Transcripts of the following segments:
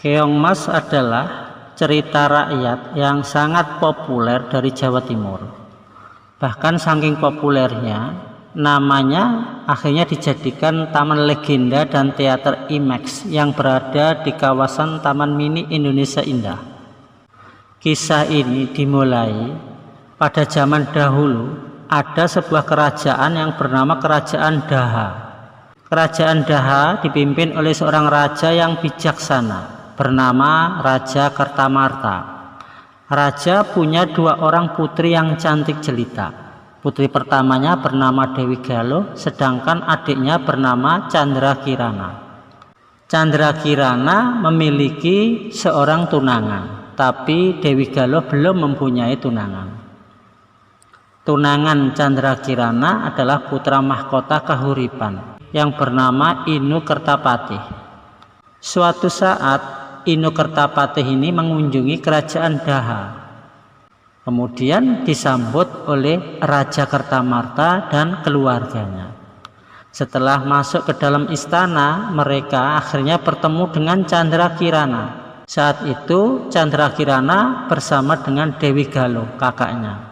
Keongmas adalah cerita rakyat yang sangat populer dari Jawa Timur. Bahkan saking populernya, namanya akhirnya dijadikan Taman Legenda dan Teater IMAX yang berada di kawasan Taman Mini Indonesia Indah. Kisah ini dimulai pada zaman dahulu. Ada sebuah kerajaan yang bernama Kerajaan Daha. Kerajaan Daha dipimpin oleh seorang raja yang bijaksana bernama Raja Kertamarta. Raja punya dua orang putri yang cantik jelita. Putri pertamanya bernama Dewi Galuh, sedangkan adiknya bernama Candrakirana. Candrakirana memiliki seorang tunangan, tapi Dewi Galuh belum mempunyai tunangan. Tunangan Candrakirana adalah putra mahkota Kahuripan yang bernama Inu Kertapatih. Suatu saat Inu Kertapatih ini mengunjungi kerajaan Daha. Kemudian disambut oleh Raja Kertamarta dan keluarganya. Setelah masuk ke dalam istana, mereka akhirnya bertemu dengan Candrakirana. Saat itu Candrakirana bersama dengan Dewi Galuh, kakaknya.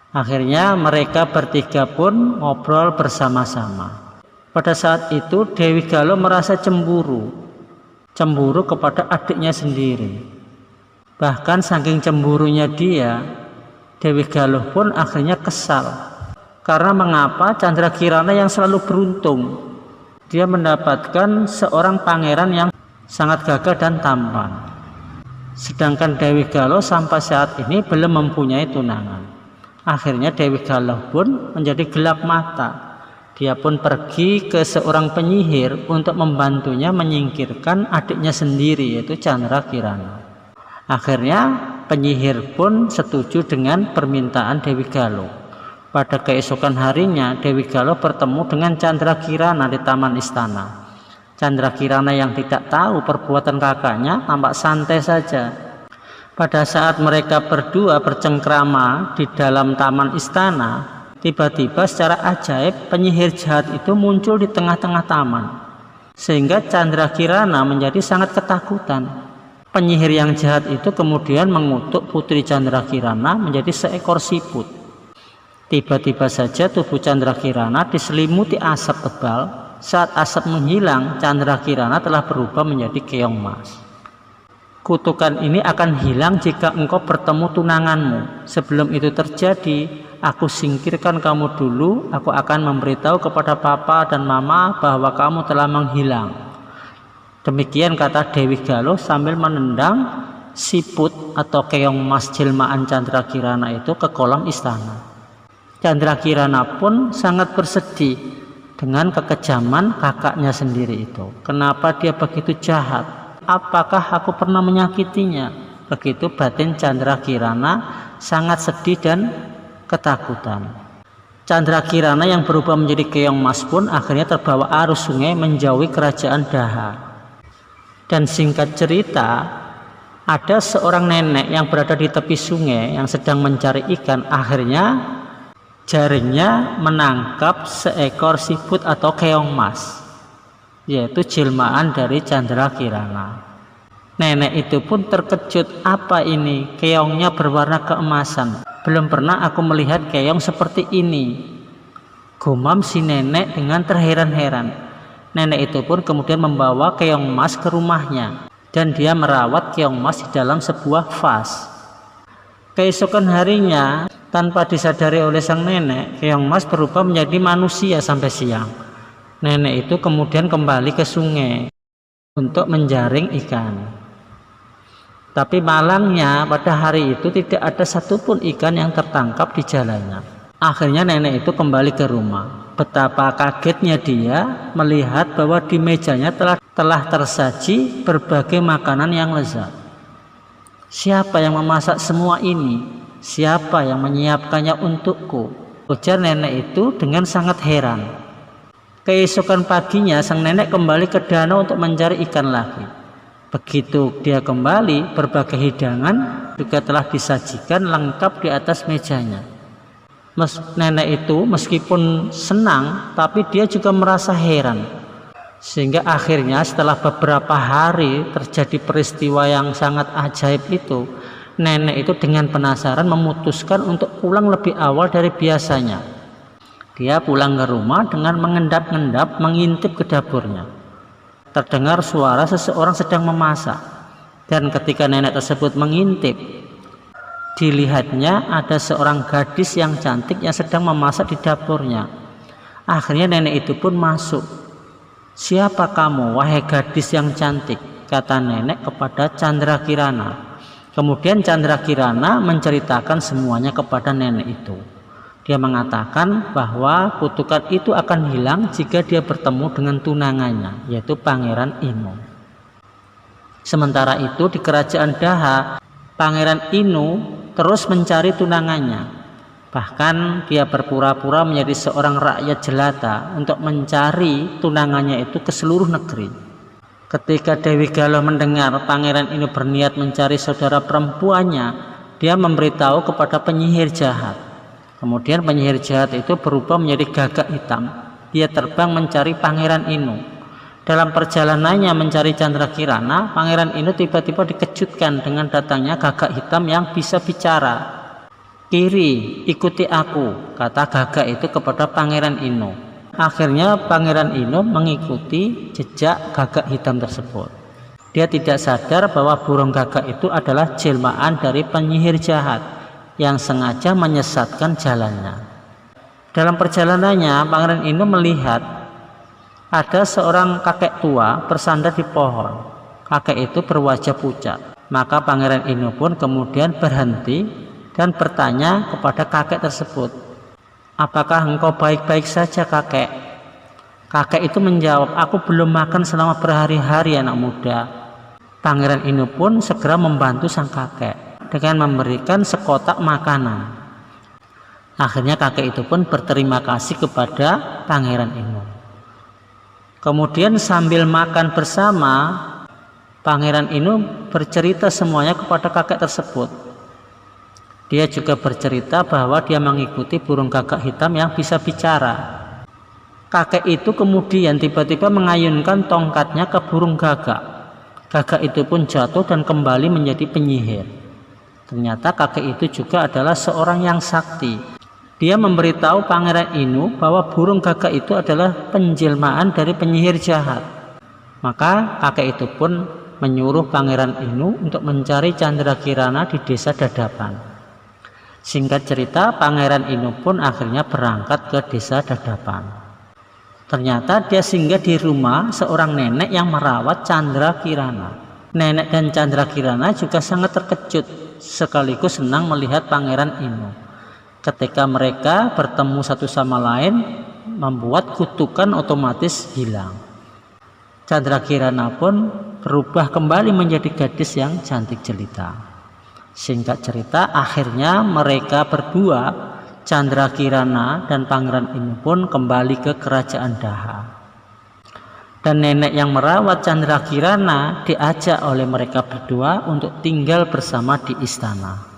Akhirnya mereka bertiga pun ngobrol bersama-sama. Pada saat itu Dewi Galuh merasa cemburu kepada adiknya sendiri. Bahkan saking cemburunya dia, Dewi Galuh pun akhirnya kesal. Karena mengapa Candrakirana yang selalu beruntung, dia mendapatkan seorang pangeran yang sangat gagah dan tampan. Sedangkan Dewi Galuh sampai saat ini belum mempunyai tunangan. Akhirnya Dewi Galuh pun menjadi gelap mata. Dia pun pergi ke seorang penyihir untuk membantunya menyingkirkan adiknya sendiri, yaitu Candrakirana. Akhirnya penyihir pun setuju dengan permintaan Dewi Galuh. Pada keesokan harinya Dewi Galuh bertemu dengan Candrakirana di taman istana. Candrakirana yang tidak tahu perbuatan kakaknya tampak santai saja. Pada saat mereka berdua bercengkrama di dalam taman istana, tiba-tiba secara ajaib penyihir jahat itu muncul di tengah-tengah taman, sehingga Candrakirana menjadi sangat ketakutan. Penyihir yang jahat itu kemudian mengutuk putri Candrakirana menjadi seekor siput. Tiba-tiba saja tubuh Candrakirana diselimuti asap tebal. Saat asap menghilang, Candrakirana telah berubah menjadi keongmas. Kutukan ini akan hilang jika engkau bertemu tunanganmu. Sebelum itu terjadi, aku singkirkan kamu dulu. Aku akan memberitahu kepada papa dan mama bahwa kamu telah menghilang. Demikian kata Dewi Galuh sambil menendang siput atau keongmas jelmaan Candrakirana itu ke kolam istana. Candrakirana pun sangat bersedih dengan kekejaman kakaknya sendiri itu. Kenapa dia begitu jahat? Apakah aku pernah menyakitinya? Begitu batin Candrakirana sangat sedih dan ketakutan. Candrakirana yang berubah menjadi keongmas pun akhirnya terbawa arus sungai menjauhi kerajaan Daha. Dan singkat cerita, ada seorang nenek yang berada di tepi sungai yang sedang mencari ikan. Akhirnya jaringnya menangkap seekor siput atau keongmas, yaitu jelmaan dari Candrakirana. Nenek itu pun terkejut, apa ini? Keongnya berwarna keemasan. Belum pernah aku melihat keong seperti ini, gumam si nenek dengan terheran-heran. Nenek itu pun kemudian membawa keongmas ke rumahnya dan dia merawat keongmas di dalam sebuah vas. Keesokan harinya, tanpa disadari oleh sang nenek, keongmas berubah menjadi manusia sampai siang. Nenek itu kemudian kembali ke sungai untuk menjaring ikan. Tapi malangnya pada hari itu tidak ada satupun ikan yang tertangkap di jalannya. Akhirnya nenek itu kembali ke rumah. Betapa kagetnya dia melihat bahwa di mejanya telah tersaji berbagai makanan yang lezat. Siapa yang memasak semua ini? Siapa yang menyiapkannya untukku? Ujar nenek itu dengan sangat heran. Keesokan paginya sang nenek kembali ke danau untuk mencari ikan lagi. Begitu dia kembali, berbagai hidangan juga telah disajikan lengkap di atas mejanya. Nenek itu meskipun senang, tapi dia juga merasa heran. Sehingga akhirnya setelah beberapa hari terjadi peristiwa yang sangat ajaib itu, nenek itu dengan penasaran memutuskan untuk pulang lebih awal dari biasanya. Dia pulang ke rumah dengan mengendap-endap mengintip ke dapurnya. Terdengar suara seseorang sedang memasak, dan ketika nenek tersebut mengintip, dilihatnya ada seorang gadis yang cantik yang sedang memasak di dapurnya. Akhirnya nenek itu pun masuk. "Siapa kamu, wahai gadis yang cantik?" kata nenek kepada Candrakirana. Kemudian Candrakirana menceritakan semuanya kepada nenek itu. Dia mengatakan bahwa kutukan itu akan hilang jika dia bertemu dengan tunangannya, yaitu Pangeran Inu. Sementara itu di kerajaan Daha, Pangeran Inu terus mencari tunangannya. Bahkan dia berpura-pura menjadi seorang rakyat jelata untuk mencari tunangannya itu ke seluruh negeri. Ketika Dewi Galuh mendengar Pangeran Inu berniat mencari saudara perempuannya, dia memberitahu kepada penyihir jahat. Kemudian penyihir jahat itu berubah menjadi gagak hitam. Dia terbang mencari Pangeran Inu. Dalam perjalanannya mencari Candrakirana, Pangeran Inu tiba-tiba dikejutkan dengan datangnya gagak hitam yang bisa bicara. "Kiri, ikuti aku," kata gagak itu kepada Pangeran Inu. Akhirnya Pangeran Inu mengikuti jejak gagak hitam tersebut. Dia tidak sadar bahwa burung gagak itu adalah jelmaan dari penyihir jahat yang sengaja menyesatkan jalannya. Dalam perjalanannya, Pangeran Inu melihat ada seorang kakek tua bersandar di pohon. Kakek itu berwajah pucat. Maka Pangeran Inu pun kemudian berhenti dan bertanya kepada kakek tersebut, "Apakah engkau baik-baik saja, kakek?" Kakek itu menjawab, "Aku belum makan selama berhari-hari, anak muda." Pangeran Inu pun segera membantu sang kakek dengan memberikan sekotak makanan. Akhirnya kakek itu pun berterima kasih kepada Pangeran Inu. Kemudian sambil makan bersama, Pangeran Inu bercerita semuanya kepada kakek tersebut. Dia juga bercerita bahwa dia mengikuti burung gagak hitam yang bisa bicara. Kakek itu kemudian tiba-tiba mengayunkan tongkatnya ke burung gagak. Gagak itu pun jatuh dan kembali menjadi penyihir. Ternyata kakek itu juga adalah seorang yang sakti. Dia memberitahu Pangeran Inu bahwa burung gagak itu adalah penjelmaan dari penyihir jahat. Maka kakek itu pun menyuruh Pangeran Inu untuk mencari Candrakirana di desa Dadapan. Singkat cerita, Pangeran Inu pun akhirnya berangkat ke desa Dadapan. Ternyata dia singgah di rumah seorang nenek yang merawat Candrakirana. Nenek dan Candrakirana juga sangat terkejut sekaligus senang melihat Pangeran Inu. Ketika mereka bertemu satu sama lain, membuat kutukan otomatis hilang. Candrakirana pun berubah kembali menjadi gadis yang cantik jelita. Singkat cerita, akhirnya mereka berdua, Candrakirana dan Pangeran Inu pun kembali ke kerajaan Daha. Dan nenek yang merawat Candrakirana diajak oleh mereka berdua untuk tinggal bersama di istana.